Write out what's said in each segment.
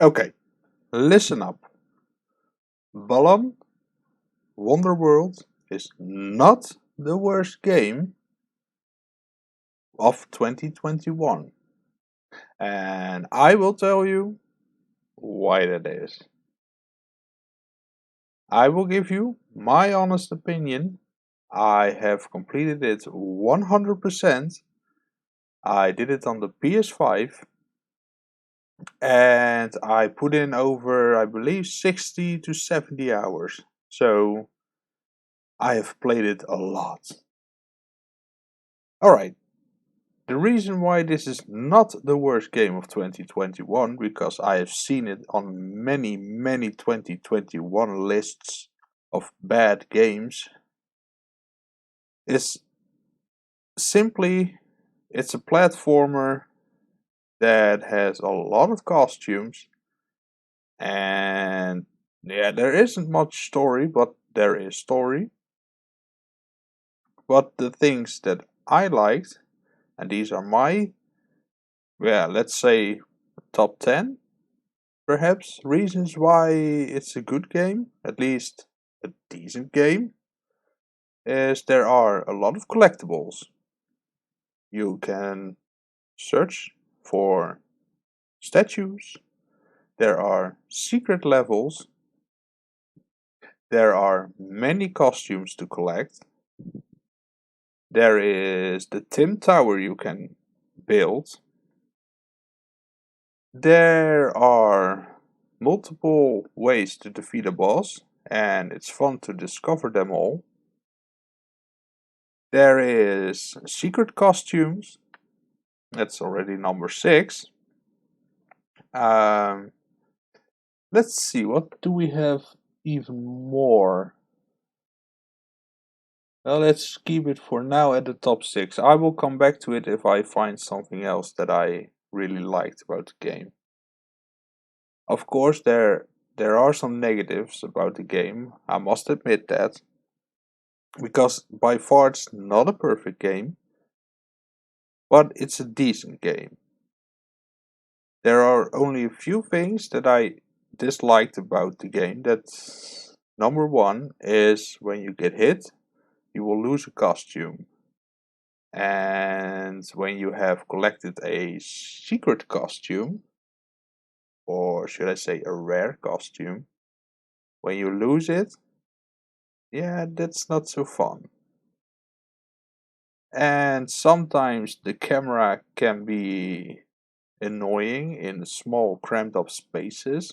Okay, listen up. Balan Wonderworld is not the worst game of 2021. And I will tell you why that is. I will give you my honest opinion. I have completed it 100%. I did it on the PS5 and I put in over, I believe, 60 to 70 hours. So I have played it a lot. Alright, the reason why this is not the worst game of 2021, because I have seen it on many 2021 lists of bad games, is simply it's a platformer that has a lot of costumes and yeah, there isn't much story, but there is story. But the things that I liked, and these are my, let's say top 10 perhaps reasons why it's a good game, at least a decent game, is there are a lot of collectibles. You can search for statues, there are secret levels, there are many costumes to collect, there is the Tim Tower you can build, there are multiple ways to defeat a boss, and it's fun to discover them all. There is secret costumes. That's already number 6. Um, let's see, what do we have even more? Well, let's keep it for now at the top 6. I will come back to it if I find something else that I really liked about the game. Of course, there are some negatives about the game, I must admit that. Because by far it's not a perfect game, but it's a decent game. There are only a few things that I disliked about the game. That's number 1 is when you get hit, you will lose a costume. And when you have collected a secret costume, or should I say a rare costume, when you lose it, yeah, that's not so fun. And sometimes the camera can be annoying in small cramped up spaces.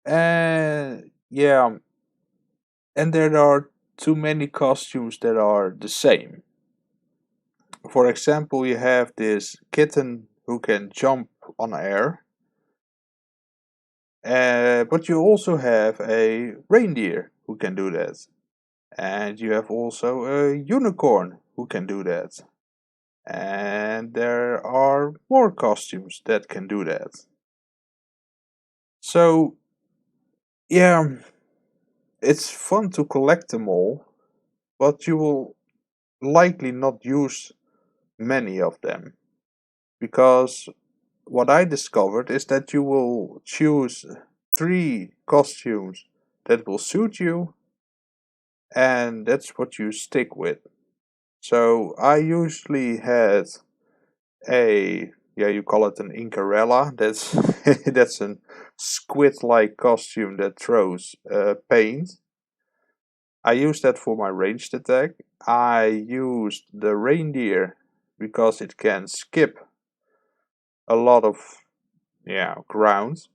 And yeah, and there are too many costumes that are the same. For example, you have this kitten who can jump on air, but you also have a reindeer who can do that, and you have also a unicorn who can do that, and there are more costumes that can do that. So yeah, it's fun to collect them all, but you will likely not use many of them, because what I discovered is that you will choose 3 costumes that will suit you, and that's what you stick with. So I usually had a, yeah, you call it an Incarella. That's that's a squid-like costume that throws paint. I used that for my ranged attack. I used the reindeer because it can skip a lot of ground.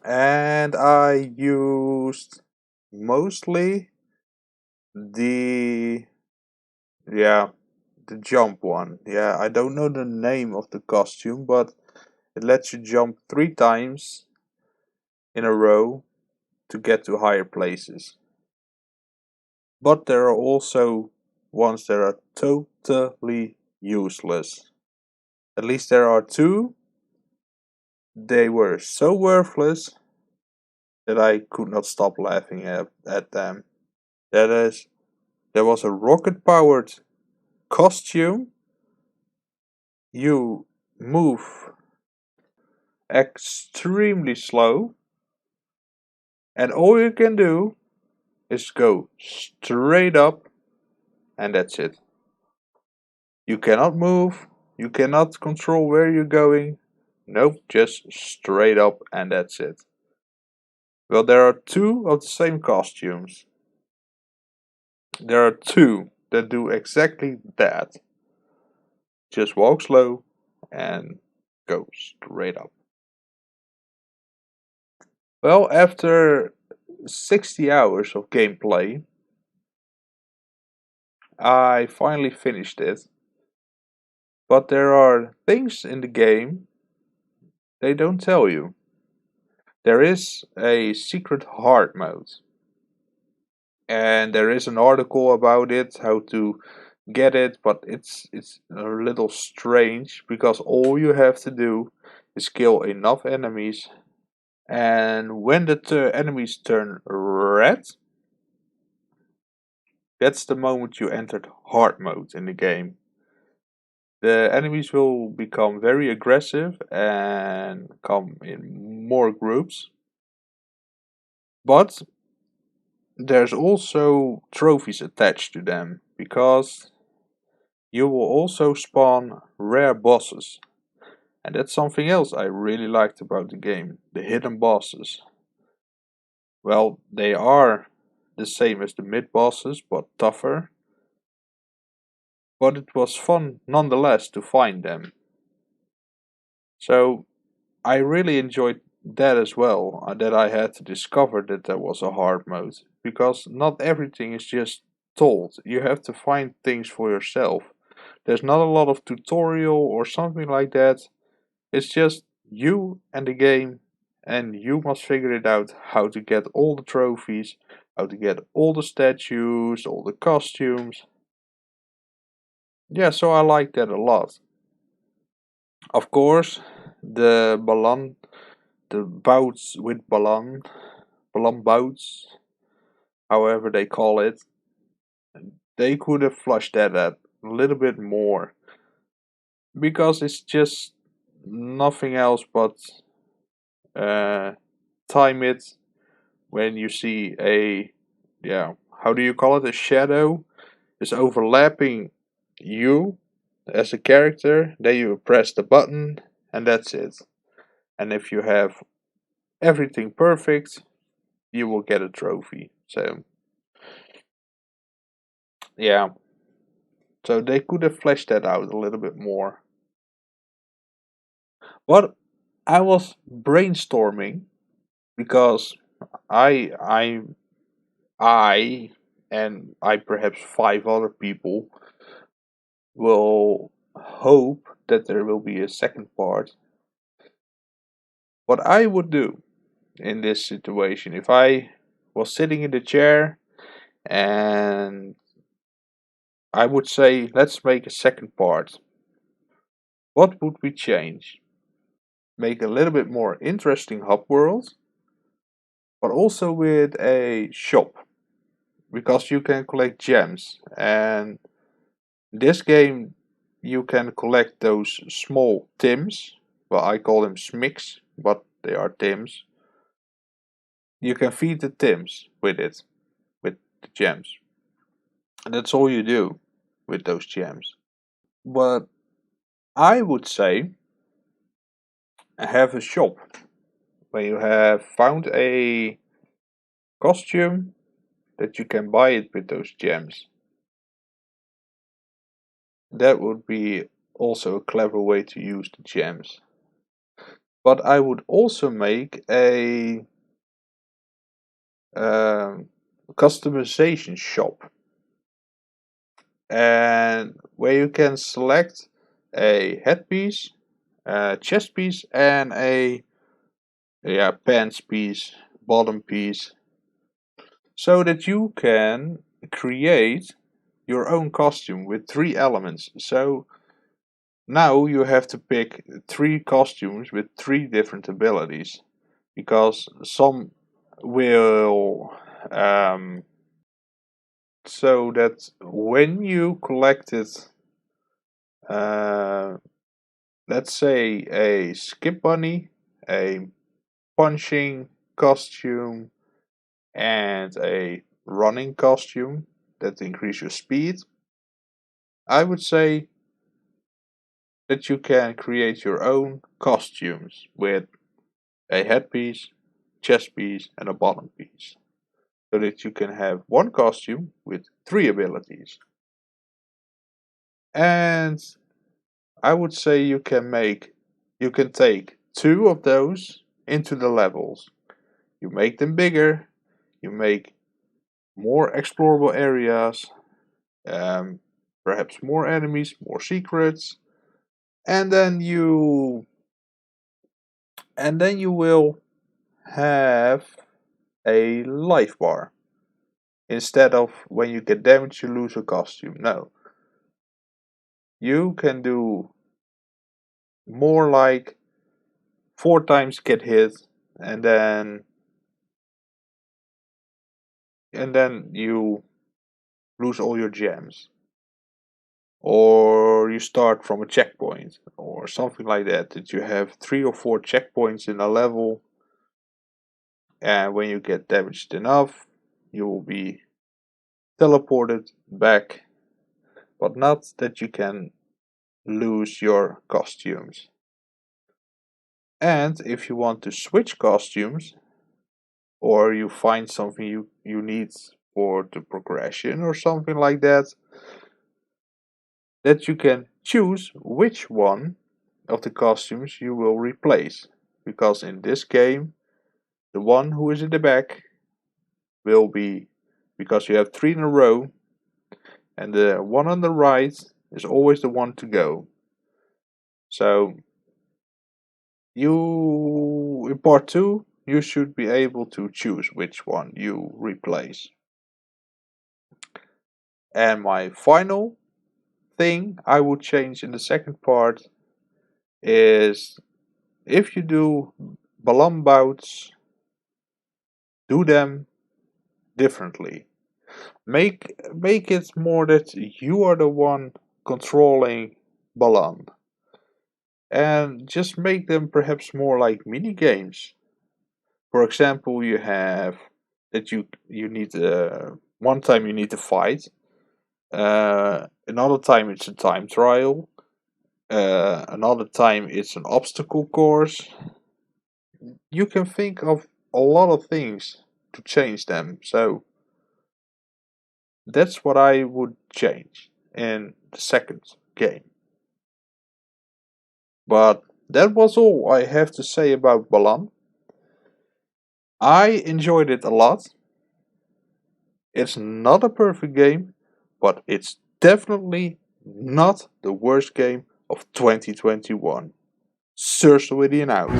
And I used mostly the the jump one. Yeah, I don't know the name of the costume, but it lets you jump 3 times in a row to get to higher places. But there are also ones that are totally useless. At least there are 2. They were so worthless that I could not stop laughing at them. That is, there was a rocket-powered costume. You move extremely slow, and all you can do is go straight up, and that's it. You cannot move, you cannot control where you're going. Nope, just straight up, and that's it. Well, there are two of the same costumes. There are two that do exactly that. Just walk slow and go straight up. Well, after 60 hours of gameplay, I finally finished it. But there are things in the game they don't tell you. There is a secret hard mode. And there is an article about it, how to get it, but it's a little strange because all you have to do is kill enough enemies, and when the enemies turn red, that's the moment you entered hard mode in the game. The enemies will become very aggressive and come in more groups, but there's also trophies attached to them because you will also spawn rare bosses. And that's something else I really liked about the game, the hidden bosses. Well, they are the same as the mid bosses, but tougher. But it was fun nonetheless to find them. So I really enjoyed that as well, that I had to discover that there was a hard mode. Because not everything is just told, you have to find things for yourself. There's not a lot of tutorial or something like that. It's just you and the game, and you must figure it out how to get all the trophies, how to get all the statues, all the costumes. Yeah, so I like that a lot. Of course, the bouts with Balan bouts, however they call it, they could have flushed that out a little bit more. Because it's just nothing else but uh, time it when you see a, yeah, how do you call it, a shadow is overlapping you as a character, then you press the button and that's it. And if you have everything perfect, you will get a trophy. So yeah, so they could have fleshed that out a little bit more. But I was brainstorming because I I I and I perhaps five other people will hope that there will be a second part. What I would do in this situation, if I was sitting in the chair and I would say, let's make a second part, what would we change? Make a little bit more interesting hub world, but also with a shop, because you can collect gems, and this game you can collect those small Tims. Well, I call them Smicks, but they are Tims. You can feed the Tims with it, with the gems. And that's all you do with those gems. But I would say have a shop where you have found a costume that you can buy it with those gems. That would be also a clever way to use the gems. But I would also make a um, customization shop, and where you can select a headpiece, a chest piece, and a, yeah, pants piece, bottom piece, so that you can create your own costume with three elements. So now you have to pick three costumes with three different abilities, because some will so that when you collected, uh, let's say, a skip bunny a punching costume and a running costume that increase your speed, I would say that you can create your own costumes with a headpiece, chest piece, and a bottom piece, so that you can have one costume with 3 abilities. And I would say you can take 2 of those into the levels. You make them bigger, you make more explorable areas, perhaps more enemies, more secrets, and then you will have a life bar. Instead of when you get damaged you lose a costume. No. You can do more like 4 times get hit and then you lose all your gems. Or you start from a checkpoint or something like that. That you have 3 or 4 checkpoints in a level, and when you get damaged enough you will be teleported back, but not that you can lose your costumes. And if you want to switch costumes, or you find something you need for the progression or something like that, that you can choose which one of the costumes you will replace. Because in this game, the one who is in the back will be, because you have 3 in a row, and the one on the right is always the one to go. So in part 2 you should be able to choose which one you replace. And my final thing I would change in the second part is, if you do Balan bouts, do them differently. Make it more that you are the one controlling Balan. And just make them perhaps more like mini games. For example, you have that you need one time you need to fight. Another time it's a time trial. Another time it's an obstacle course. You can think of a lot of things to change them. So that's what I would change in the second game. But that was all I have to say about Balan. I enjoyed it a lot. It's not a perfect game, but it's definitely not the worst game of 2021. Sir Swidian out.